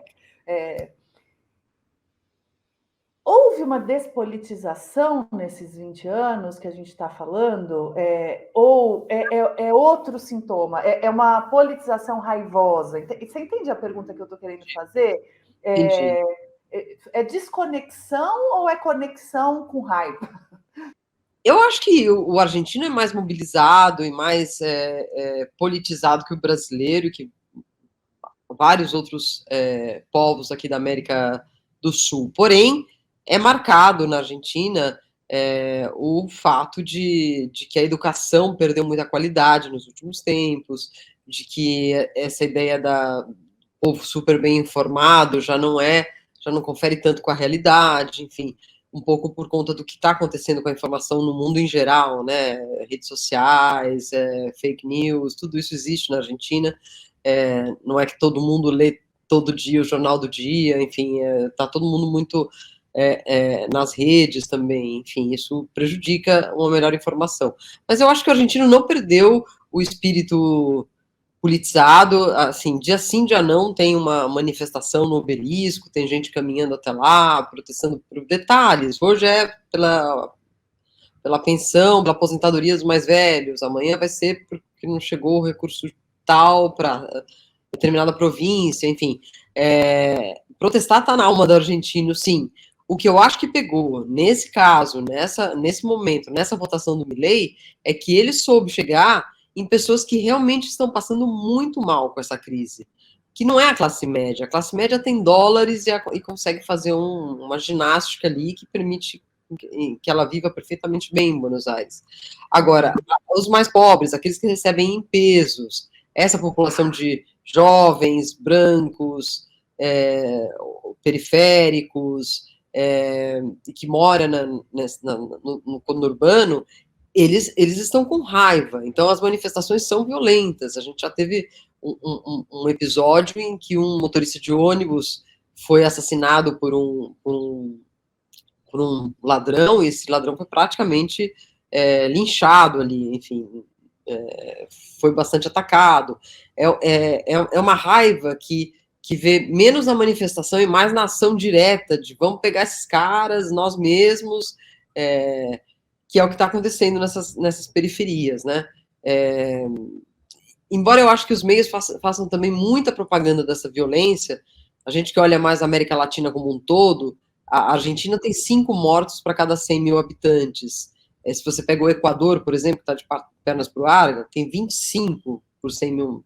Houve uma despolitização nesses 20 anos que a gente está falando, ou é outro sintoma? É uma politização raivosa? Você entende a pergunta que eu estou querendo fazer? Entendi. É desconexão ou é conexão com raiva? Eu acho que o argentino é mais mobilizado e mais politizado que o brasileiro, que vários outros povos aqui da América do Sul. Porém, é marcado na Argentina o fato de que a educação perdeu muita qualidade nos últimos tempos, de que essa ideia da povo super bem informado já não confere tanto com a realidade, enfim, um pouco por conta do que está acontecendo com a informação no mundo em geral, né? Redes sociais, fake news, tudo isso existe na Argentina. Não é que todo mundo lê todo dia o jornal do dia, enfim, está todo mundo muito nas redes também, enfim, isso prejudica uma melhor informação. Mas eu acho que o argentino não perdeu o espírito politizado, assim, dia sim, dia não, tem uma manifestação no Obelisco, tem gente caminhando até lá, protestando por detalhes. Hoje é pela pensão, pela aposentadoria dos mais velhos, amanhã vai ser porque não chegou o recurso tal para determinada província, enfim. Protestar está na alma do argentino, sim. O que eu acho que pegou nesse caso, nesse momento, nessa votação do Milei, é que ele soube chegar em pessoas que realmente estão passando muito mal com essa crise, que não é a classe média. A classe média tem dólares e consegue fazer uma ginástica ali que permite que ela viva perfeitamente bem em Buenos Aires. Agora, os mais pobres, aqueles que recebem em pesos, essa população de jovens, brancos, periféricos, que mora no conurbano, eles estão com raiva. Então, as manifestações são violentas. A gente já teve um episódio em que um motorista de ônibus foi assassinado por um ladrão, e esse ladrão foi praticamente linchado ali, enfim, foi bastante atacado. É uma raiva que vê menos na manifestação e mais na ação direta de vamos pegar esses caras, nós mesmos, que é o que está acontecendo nessas periferias, né? Embora eu acho que os meios façam também muita propaganda dessa violência, a gente que olha mais a América Latina como um todo, a Argentina tem 5 mortos para cada 100 mil habitantes. Se você pega o Equador, por exemplo, que está de pernas para o ar, tem 25 por 100 mil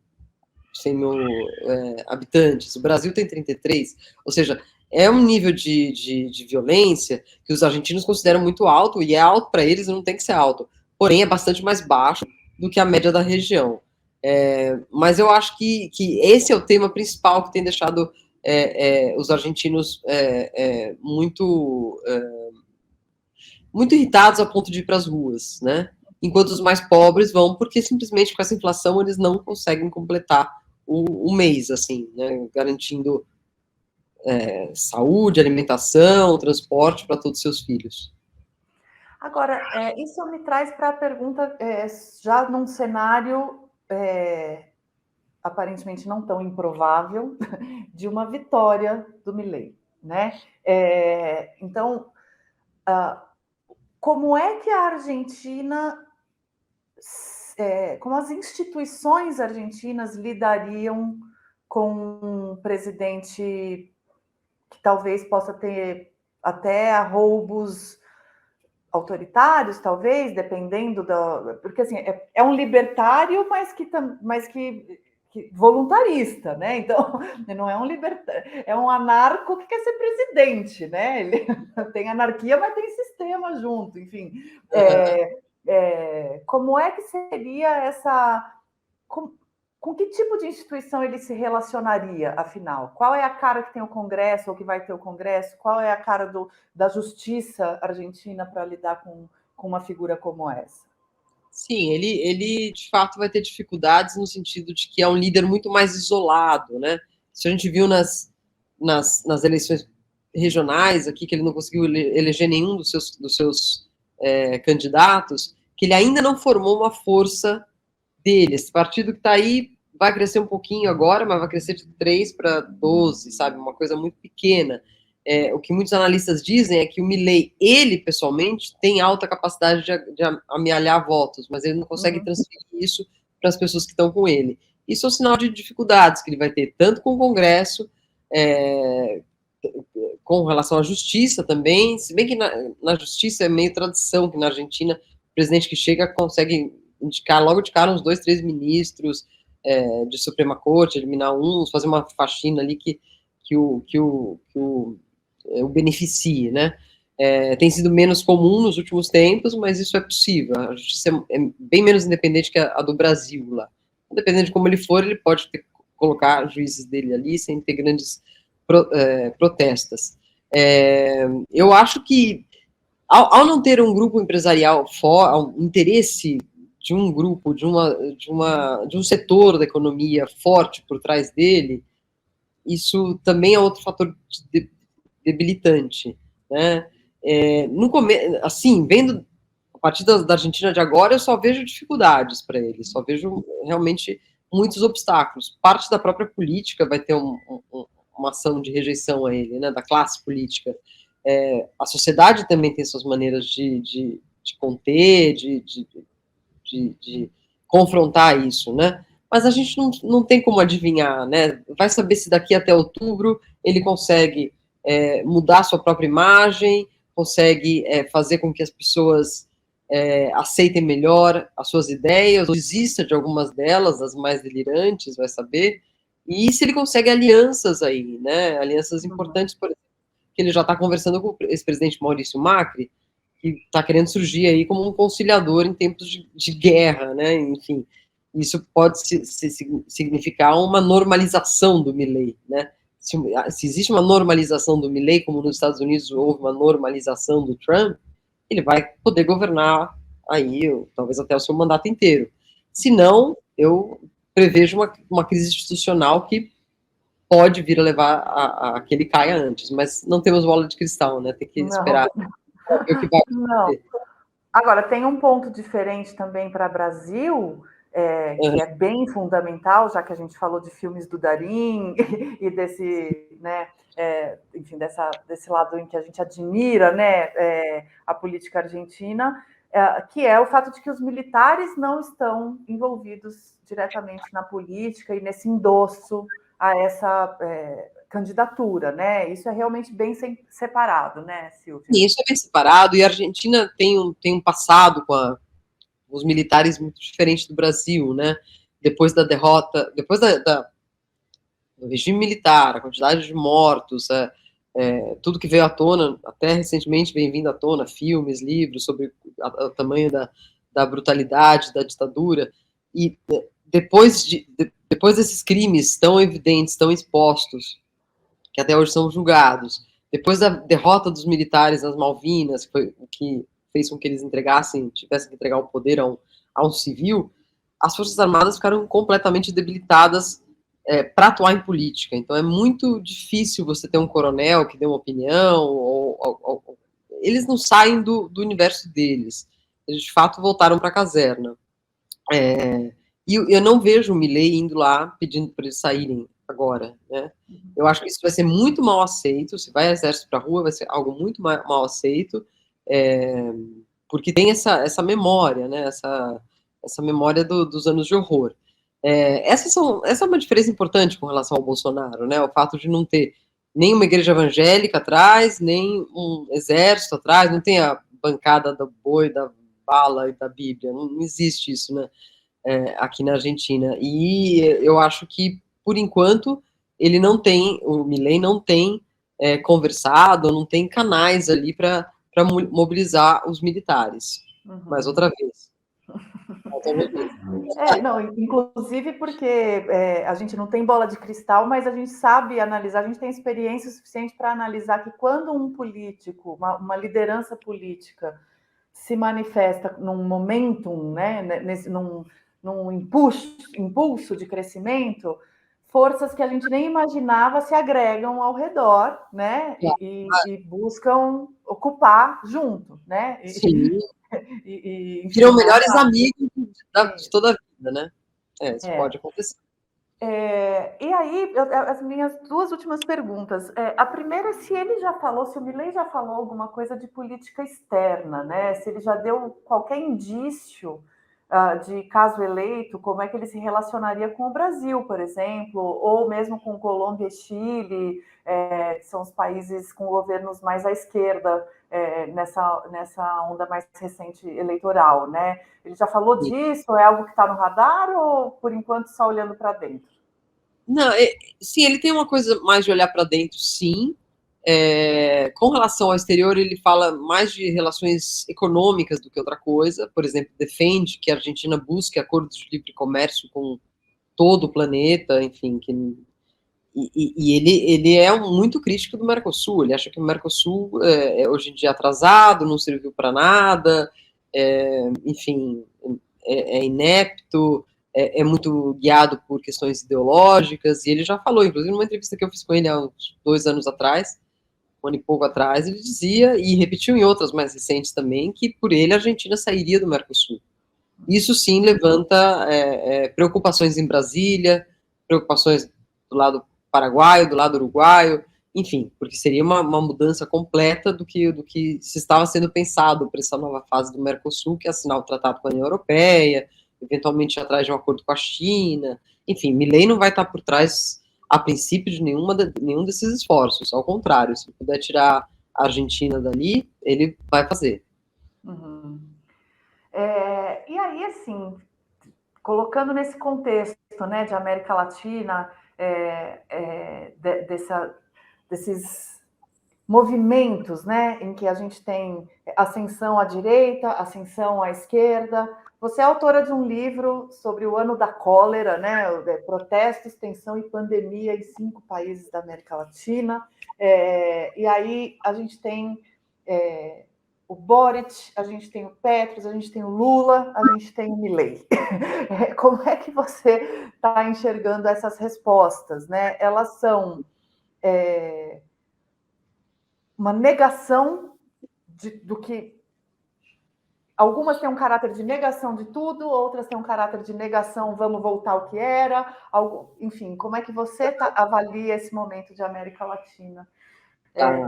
habitantes. O Brasil tem 33. Ou seja, é um nível de violência que os argentinos consideram muito alto, e é alto para eles, não tem que ser alto. Porém, é bastante mais baixo do que a média da região. Mas eu acho que esse é o tema principal que tem deixado os argentinos muito irritados a ponto de ir para as ruas, né? Enquanto os mais pobres vão porque simplesmente com essa inflação eles não conseguem completar o mês, assim, né? Garantindo saúde, alimentação, transporte para todos os seus filhos. Agora, isso me traz para a pergunta, já num cenário aparentemente não tão improvável, de uma vitória do Milei, né? Então, como é que a Argentina, como as instituições argentinas lidariam com um presidente que talvez possa ter até roubos autoritários, talvez, dependendo da... Porque, assim, é um libertário, mas que voluntarista, né? Então, não é um libertário, é um anarco que quer ser presidente, né? Ele tem anarquia, mas tem sistema junto, enfim. Como é que seria essa... Com que tipo de instituição ele se relacionaria, afinal? Qual é a cara que tem o Congresso, ou que vai ter o Congresso? Qual é a cara da justiça argentina para lidar com uma figura como essa? Sim, ele de fato vai ter dificuldades no sentido de que é um líder muito mais isolado, né? Isso a gente viu nas eleições regionais aqui, que ele não conseguiu eleger nenhum dos seus candidatos, que ele ainda não formou uma força dele. Esse partido que está aí vai crescer um pouquinho agora, mas vai crescer de 3 para 12, sabe? Uma coisa muito pequena. O que muitos analistas dizem é que o Milei, ele pessoalmente, tem alta capacidade de amealhar votos, mas ele não consegue transferir isso para as pessoas que estão com ele. Isso é um sinal de dificuldades que ele vai ter, tanto com o Congresso, é, com relação à justiça também, se bem que na justiça é meio tradição que na Argentina o presidente que chega consegue indicar logo de cara uns 2, 3 ministros de Suprema Corte, eliminar uns, fazer uma faxina ali que o beneficie, né? Tem sido menos comum nos últimos tempos, mas isso é possível. A justiça é bem menos independente que a do Brasil lá. Dependendo de como ele for, ele pode colocar juízes dele ali sem ter grandes protestas. Eu acho que, ao não ter um grupo empresarial um interesse de um grupo, de um setor da economia forte por trás dele, isso também é outro fator debilitante, né? No começo, assim, vendo a partir da Argentina de agora, eu só vejo dificuldades para ele, só vejo realmente muitos obstáculos. Parte da própria política vai ter uma ação de rejeição a ele, né, da classe política. A sociedade também tem suas maneiras de conter, de confrontar isso, né? Mas a gente não tem como adivinhar, né? Vai saber se daqui até outubro ele consegue mudar sua própria imagem, consegue fazer com que as pessoas aceitem melhor as suas ideias, ou desista de algumas delas, as mais delirantes, vai saber. E se ele consegue alianças aí, né? Alianças importantes, por exemplo, que ele já está conversando com o ex-presidente Maurício Macri, que está querendo surgir aí como um conciliador em tempos de guerra, né? Enfim, isso pode significar uma normalização do Milei, né? Se existe uma normalização do Milei, como nos Estados Unidos houve uma normalização do Trump, ele vai poder governar aí, talvez até o seu mandato inteiro. Se não, eu prevejo uma crise institucional que pode vir a levar a que ele caia antes, mas não temos bola de cristal, né? Tem que esperar ver o que vai acontecer. Agora, tem um ponto diferente também para o Brasil, que é bem fundamental, já que a gente falou de filmes do Darín e desse, né, enfim, desse lado em que a gente admira, né, a política argentina, que é o fato de que os militares não estão envolvidos diretamente na política e nesse endosso a essa candidatura, né? Isso é realmente bem separado, né, Silvia? Isso é bem separado, e a Argentina tem um passado com os militares muito diferente do Brasil, né? Depois da derrota, depois do regime militar, a quantidade de mortos, tudo que veio à tona, até recentemente vem vindo à tona, filmes, livros sobre o tamanho da brutalidade, da ditadura, e depois desses crimes tão evidentes, tão expostos, que até hoje são julgados, depois da derrota dos militares nas Malvinas, que foi o que fez com que eles tivessem que entregar o poder a um civil, as Forças Armadas ficaram completamente debilitadas para atuar em política. Então é muito difícil você ter um coronel que dê uma opinião, eles não saem do universo deles. Eles de fato voltaram para a caserna. E eu não vejo o Milei indo lá pedindo para eles saírem agora, né? Eu acho que isso vai ser muito mal aceito. Se vai exército para a rua, vai ser algo muito mal aceito, porque tem essa memória, né? Essa memória dos anos de horror. Essa é uma diferença importante com relação ao Bolsonaro, né? O fato de não ter nem uma igreja evangélica atrás, nem um exército atrás, não tem a bancada do boi, da bala e da Bíblia, não existe isso, né? Aqui na Argentina. E eu acho que, por enquanto, o Milei não tem conversado, não tem canais ali para mobilizar os militares. Mas outra vez. Não, inclusive porque a gente não tem bola de cristal, mas a gente sabe analisar, a gente tem experiência suficiente para analisar que quando um político, uma liderança política, se manifesta num momentum, né, num impulso de crescimento, forças que a gente nem imaginava se agregam ao redor, né, e buscam ocupar junto, né? Sim. Enfim, Viram melhores amigos de toda a vida, né? Isso pode acontecer. E aí, as minhas duas últimas perguntas. A primeira é se ele já falou, se o Milei já falou alguma coisa de política externa, né? Se ele já deu qualquer indício de caso eleito, como é que ele se relacionaria com o Brasil, por exemplo, ou mesmo com Colômbia e Chile, que são os países com governos mais à esquerda nessa onda mais recente eleitoral, né? Ele já falou disso? É algo que está no radar ou, por enquanto, só olhando para dentro? Não, sim, ele tem uma coisa mais de olhar para dentro, sim. Com relação ao exterior, ele fala mais de relações econômicas do que outra coisa. Por exemplo, defende que a Argentina busque acordos de livre comércio com todo o planeta, enfim. E ele é muito crítico do Mercosul. Ele acha que o Mercosul hoje em dia atrasado, não serviu para nada, enfim, é inepto, muito guiado por questões ideológicas, e ele já falou, inclusive numa entrevista que eu fiz com ele há uns 2 anos atrás, um ano e pouco atrás, ele dizia, e repetiu em outras mais recentes também, que por ele a Argentina sairia do Mercosul. Isso sim levanta preocupações em Brasília, preocupações do lado paraguaio, do lado uruguaio, enfim, porque seria uma mudança completa do que se estava sendo pensado para essa nova fase do Mercosul, que é assinar o tratado com a União Europeia, eventualmente atrás de um acordo com a China, enfim, Milei não vai estar por trás, a princípio, de nenhum desses esforços, ao contrário, se puder tirar a Argentina dali, ele vai fazer. Uhum. E aí, assim, colocando nesse contexto, né, de América Latina, desses movimentos, né, em que a gente tem ascensão à direita, ascensão à esquerda. Você é autora de um livro sobre o ano da cólera, né, protestos, tensão e pandemia em 5 países da América Latina. E aí a gente tem o Boric, a gente tem o Petros, a gente tem o Lula, a gente tem o Milei. Como é que você está enxergando essas respostas, né? Elas são uma negação do que... Algumas têm um caráter de negação de tudo, outras têm um caráter de negação, vamos voltar ao que era. Enfim, como é que você avalia esse momento de América Latina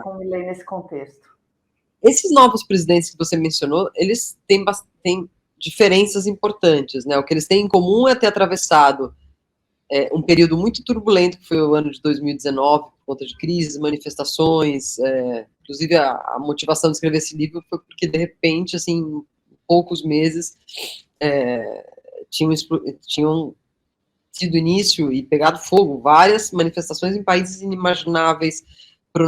com o Milei nesse contexto? Esses novos presidentes que você mencionou, eles têm diferenças importantes, né? O que eles têm em comum é ter atravessado um período muito turbulento, que foi o ano de 2019, por conta de crises, manifestações, inclusive a motivação de escrever esse livro foi porque, de repente, assim, em poucos meses, tinham tido início e pegado fogo várias manifestações em países inimagináveis para o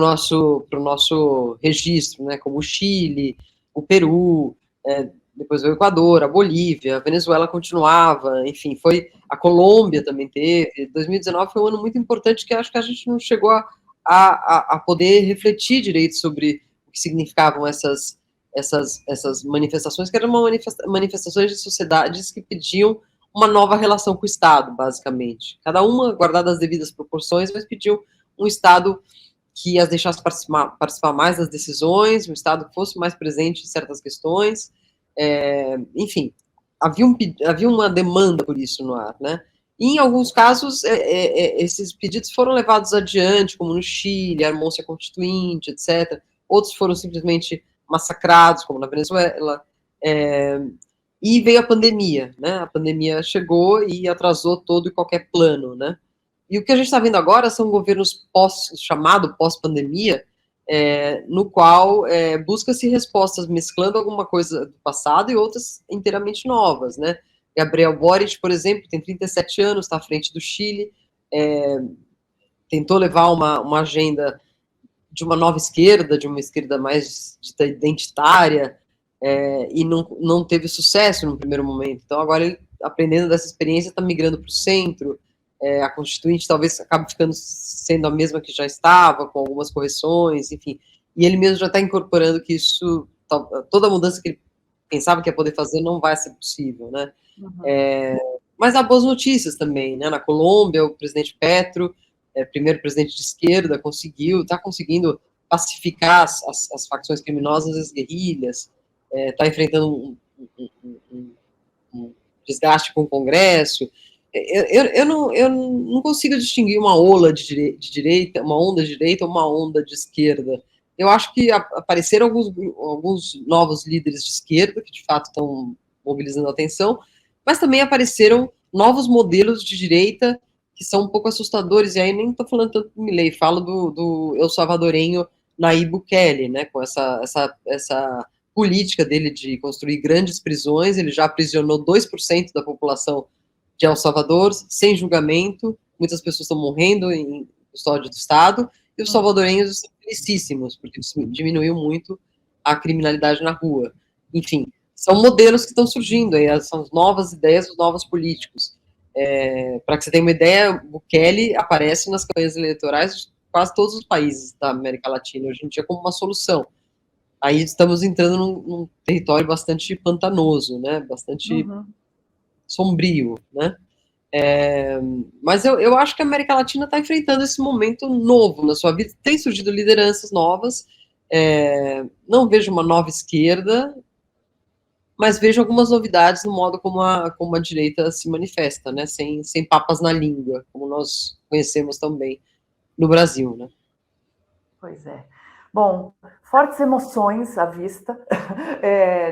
nosso registro, né, como o Chile, o Peru, depois o Equador, a Bolívia, a Venezuela continuava, enfim, a Colômbia também teve. 2019 foi um ano muito importante que acho que a gente não chegou a poder refletir direito sobre o que significavam essas manifestações, que eram manifestações de sociedades que pediam uma nova relação com o Estado, basicamente. Cada uma guardada as devidas proporções, mas pediu um Estado que as deixasse participar mais das decisões, um Estado que fosse mais presente em certas questões. Enfim, havia uma demanda por isso no ar, né? E, em alguns casos, esses pedidos foram levados adiante, como no Chile, a Hermôncia Constituinte, etc. Outros foram simplesmente massacrados, como na Venezuela. E veio a pandemia, né? A pandemia chegou e atrasou todo e qualquer plano, né? E o que a gente está vendo agora são governos chamado pós-pandemia, no qual busca-se respostas mesclando alguma coisa do passado e outras inteiramente novas, né? Gabriel Boric, por exemplo, tem 37 anos, está à frente do Chile, tentou levar uma agenda de uma nova esquerda, de uma esquerda mais identitária, e não teve sucesso no primeiro momento. Então, agora ele, aprendendo dessa experiência, está migrando para o centro. A Constituinte talvez acabe sendo a mesma que já estava, com algumas correções, enfim. E ele mesmo já está incorporando que isso, toda a mudança que ele pensava que ia poder fazer não vai ser possível, né? Uhum. Mas há boas notícias também, né? Na Colômbia, o presidente Petro, primeiro presidente de esquerda, está conseguindo pacificar as facções criminosas, as guerrilhas, está enfrentando um desgaste com o Congresso. Eu não consigo distinguir uma ola de direita, uma onda de direita ou uma onda de esquerda. Eu acho que apareceram alguns novos líderes de esquerda, que de fato estão mobilizando a atenção, mas também apareceram novos modelos de direita que são um pouco assustadores, e aí nem estou falando tanto do Milei, falo do El Salvadorenho Nayib Bukele, né, com essa política dele de construir grandes prisões. Ele já aprisionou 2% da população de El Salvador, sem julgamento, muitas pessoas estão morrendo em custódia do Estado, e os salvadorenhos estão felicíssimos, porque isso diminuiu muito a criminalidade na rua. Enfim, são modelos que estão surgindo, aí são as novas ideias dos novos políticos. Para que você tenha uma ideia, Bukele aparece nas campanhas eleitorais de quase todos os países da América Latina hoje em dia como uma solução. Aí estamos entrando num território bastante pantanoso, né? Bastante sombrio, né? Mas eu acho que a América Latina está enfrentando esse momento novo na sua vida. Tem surgido lideranças novas. Não vejo uma nova esquerda, mas vejo algumas novidades no modo como a direita se manifesta, né? Sem papas na língua, como nós conhecemos também no Brasil, né? Pois é. Bom, fortes emoções à vista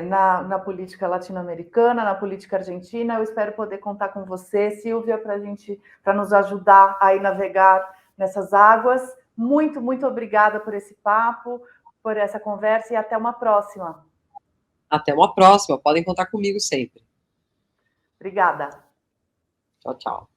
na política latino-americana, na política argentina. Eu espero poder contar com você, Silvia, para nos ajudar a navegar nessas águas. Muito, muito obrigada por esse papo, por essa conversa, e até uma próxima. Até uma próxima. Podem contar comigo sempre. Obrigada. Tchau, tchau.